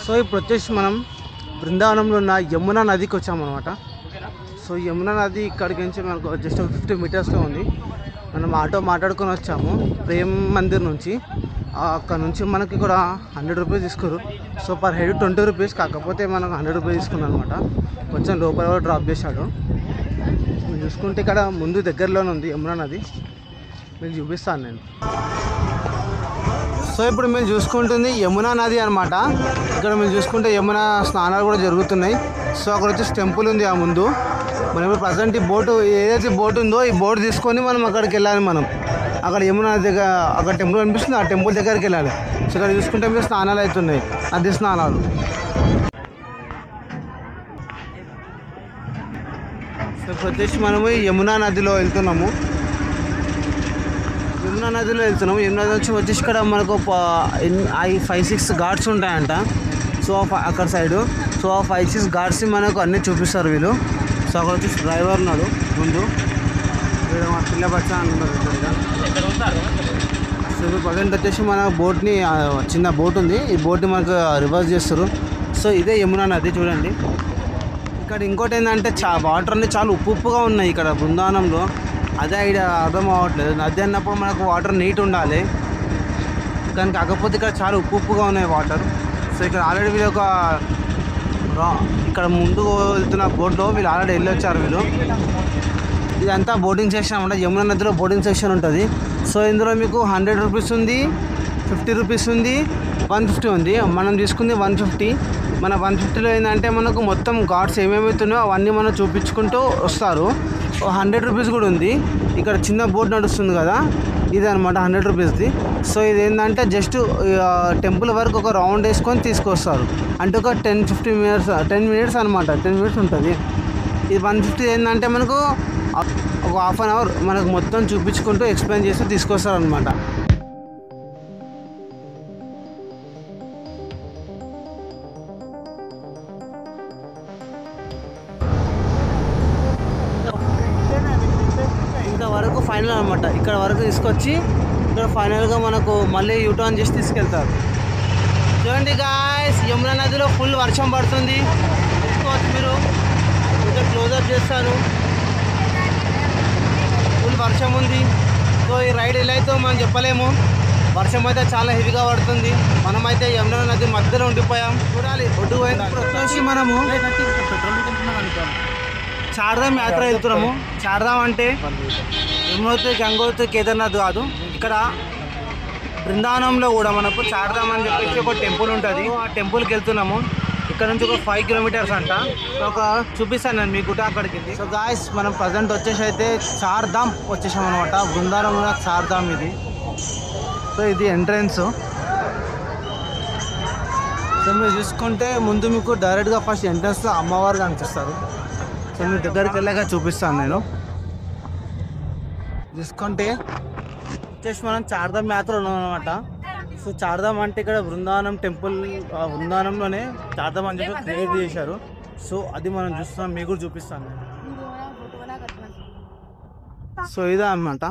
So ఇప్పుడు వచ్చేసి మనం బృందావనంలో ఉన్న యమునా నదికి వచ్చామన్నమాట. సో యమునా నది ఇక్కడికి నుంచి మనకు జస్ట్ 50 మీటర్స్లో ఉంది. మనం ఆటో మాట్లాడుకొని వచ్చాము ప్రేమ్ మందిర్ నుంచి. అక్కడ నుంచి మనకి కూడా 100 రూపీస్ తీసుకోరు. సో పర్ హెడ్ 20 రూపీస్, కాకపోతే మనకు 100 రూపీస్ తీసుకున్నాం అనమాట. కొంచెం లోపల కూడా డ్రాప్ చేశాడు. మీరు చూసుకుంటే ఇక్కడ ముందు దగ్గరలోనే ఉంది యమునా నది, మీకు చూపిస్తాను నేను. సో ఇప్పుడు మీరు చూసుకుంటుంది యమునా నది అనమాట. ఇక్కడ మీరు చూసుకుంటే యమునా స్నానాలు కూడా జరుగుతున్నాయి. సో అక్కడ వచ్చేసి టెంపుల్ ఉంది ఆ ముందు. మనం ఇప్పుడు ప్రజెంట్ ఈ బోటు ఏదైతే బోట్ ఉందో ఈ బోట్ తీసుకొని మనం అక్కడికి వెళ్ళాలి. మనం అక్కడ యమునా దగ్గర అక్కడ టెంపుల్ కనిపిస్తుంది, ఆ టెంపుల్ దగ్గరికి వెళ్ళాలి. సో ఇక్కడ చూసుకుంటే మీరు స్నానాలు అవుతున్నాయి, నది స్నానాలు. సో ఇప్పుడు వచ్చేసి మనము యమునా నదిలో వెళ్తున్నాము. యమునా నదిలో వెళ్తున్నాము. యమునా నది వచ్చేసి ఇక్కడ మనకు 5-6 ఘాట్స్ ఉంటాయంట. సో అక్కడ సైడు సో 5-6 ఘాట్స్ మనకు అన్నీ చూపిస్తారు వీళ్ళు. సో అక్కడ వచ్చేసి డ్రైవర్ ఉన్నాడు ముందు, వీడు మా పిల్ల బచ్చ అంటున్నారు. సో ఇప్పుడు ప్రజెంట్ వచ్చేసి మన బోట్ని, చిన్న బోట్ ఉంది, ఈ బోట్ని మనకు రివర్స్ చేస్తారు. సో ఇదే యమునా నది చూడండి. ఇక్కడ ఇంకోటి ఏంటంటే వాటర్ అన్నీ చాలా ఉప్పుగా ఉన్నాయి ఇక్కడ బృందావనంలో. అదే ఐడియా అర్థం అవ్వట్లేదు. నది అన్నప్పుడు మనకు వాటర్ నీట్ ఉండాలి, కానీ కాకపోతే ఇక్కడ చాలా ఉప్పుగా ఉన్నాయి వాటర్. సో ఇక్కడ ఆల్రెడీ వీళ్ళు ఇక్కడ ముందు వెళ్తున్న బోట్లో వీళ్ళు ఆల్రెడీ వెళ్ళొచ్చారు వీళ్ళు. ఇదంతా బోటింగ్ సెక్షన్ అనమాట. యమునా నదిలో బోటింగ్ సెక్షన్ ఉంటుంది. సో ఇందులో మీకు 100 రూపీస్ ఉంది, 50 రూపీస్ ఉంది, 150 ఉంది. మనం తీసుకుంది 150. మన 150లో ఏంటంటే మనకు మొత్తం ఘాట్స్ ఏమేమవుతున్నాయో అవన్నీ మనం చూపించుకుంటూ వస్తారు. 100 రూపీస్ కూడా ఉంది. ఇక్కడ చిన్న బోట్ నడుస్తుంది కదా, ఇది అనమాట 100 రూపీస్ది. సో ఇది ఏంటంటే జస్ట్ టెంపుల్ వరకు ఒక రౌండ్ వేసుకొని తీసుకొస్తారు. అంటే ఒక 10 మినిట్స్ అనమాట, 10 మినిట్స్ ఉంటుంది. ఇది 150 ఏంటంటే మనకు ఒక హాఫ్ అన్ అవర్ మనకు మొత్తం చూపించుకుంటూ ఎక్స్ప్లెయిన్ చేస్తూ తీసుకొస్తారు అనమాట. ఇంతవరకు ఫైనల్ అనమాట. ఇక్కడ వరకు తీసుకొచ్చి ఇక్కడ ఫైనల్గా మనకు మళ్ళీ యూటర్న్ చేసి తీసుకెళ్తారు. చూడండి గాయ్స్, యమునా నదిలో ఫుల్ వర్షం పడుతుంది. చూసుకోవచ్చు మీరు. ఇక్కడ క్లోజప్ చేస్తాను, ఫుల్ వర్షం ఉంది. సో ఈ రైడ్ ఎలా అయితే మనం చెప్పలేము. వర్షం అయితే చాలా హెవీగా పడుతుంది. మనమైతే యమునా నది మధ్యలో ఉండిపోయాం. చూడాలి ఒడ్డు వచ్చేసి మనము చార్ధామ్ యాత్ర వెళ్తున్నాము. చార్ధామ్ అంటే యమునోత్రి, గంగోత్రి, కేదార్నాథ్ కాదు. ఇక్కడ బృందావనంలో కూడా మనకు చార్ధామ్ అని చెప్పేసి ఒక టెంపుల్ ఉంటుంది. ఆ టెంపుల్కి వెళ్తున్నాము. ఇక్కడ నుంచి ఒక 5 కిలోమీటర్స్ అంట. ఒక చూపిస్తాను నేను మీకు అక్కడికి. సో గాయస్, మనం ప్రజెంట్ వచ్చేసి అయితే చార్ధామ్ వచ్చేసాం అనమాట. బృందావనంలో చార్ధామ్ ఇది. సో ఇది ఎంట్రన్స్. సో మీరు చూసుకుంటే ముందు మీకు డైరెక్ట్గా ఫస్ట్ ఎంట్రన్స్లో అమ్మవారు కనిపిస్తారు. సో మీరు దగ్గరికి వెళ్ళాక చూపిస్తాను నేను. చూసుకుంటే వచ్చేసి మనం చార్ధామ్ యాత్ర ఉన్నాం అనమాట. సో చార్ధామ్ అంటే ఇక్కడ బృందావనం టెంపుల్, బృందావనంలోనే చార్ధామ్ అని చెప్పి క్రియేట్ చేశారు. సో అది మనం చూస్తున్నాం, మీకు కూడా చూపిస్తాను నేను. సో ఇదే అనమాట.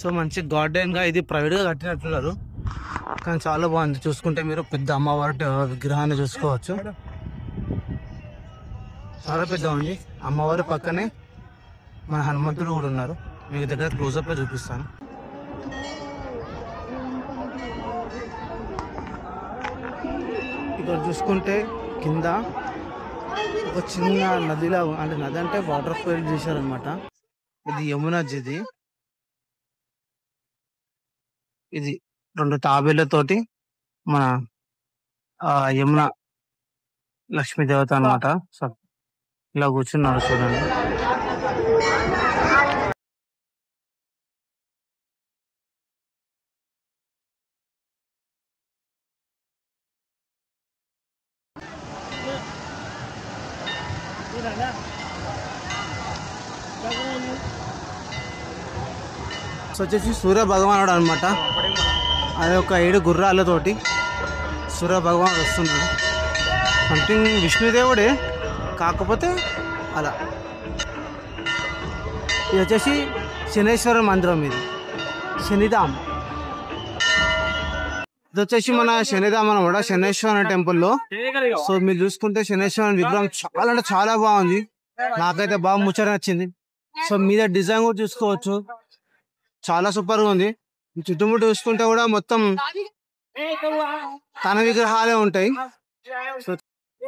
సో మంచి గార్డెన్గా ఇది ప్రైవేట్గా కట్టినట్టున్నారు, కానీ చాలా బాగుంది. చూసుకుంటే మీరు పెద్ద అమ్మవారి విగ్రహాన్ని చూసుకోవచ్చు. చాలా పెద్ద ఉంది. అమ్మవారి పక్కనే మన హనుమంతుడు కూడా ఉన్నారు. మీకు దగ్గర క్లోజప్లో చూపిస్తాను. ఇక్కడ చూసుకుంటే కింద ఒక చిన్న నదిలా, అంటే నది అంటే వాటర్ ఫాల్ చేశారనమాట. ఇది యమునా నది. ఇది 2 తాబేళ్లతోటి మన యమున లక్ష్మీదేవత అనమాట. సో ఇలా కూర్చున్నారు చూడండి. సో వచ్చేసి సూర్య భగవానుడు అనమాట. అది ఒక 7 గుర్రాలతోటి సూర్య భగవానుడు వస్తున్నాడు. సంథింగ్ విష్ణుదేవుడే, కాకపోతే అలా. ఇది వచ్చేసి శనేశ్వర మందిరం, ఇది శనిధామ్. ఇది వచ్చేసి మన శనిధామం అనమాట, శనేశ్వర టెంపుల్లో. సో మీరు చూసుకుంటే శనేశ్వర విగ్రహం చాలా అంటే చాలా బాగుంది, నాకైతే బాగా ముచ్చట నచ్చింది. సో మీద డిజైన్ కూడా చూసుకోవచ్చు, చాలా సూపర్ గా ఉంది. చుట్టుముట్టు చూసుకుంటే కూడా మొత్తం తన విగ్రహాలే ఉంటాయి. సో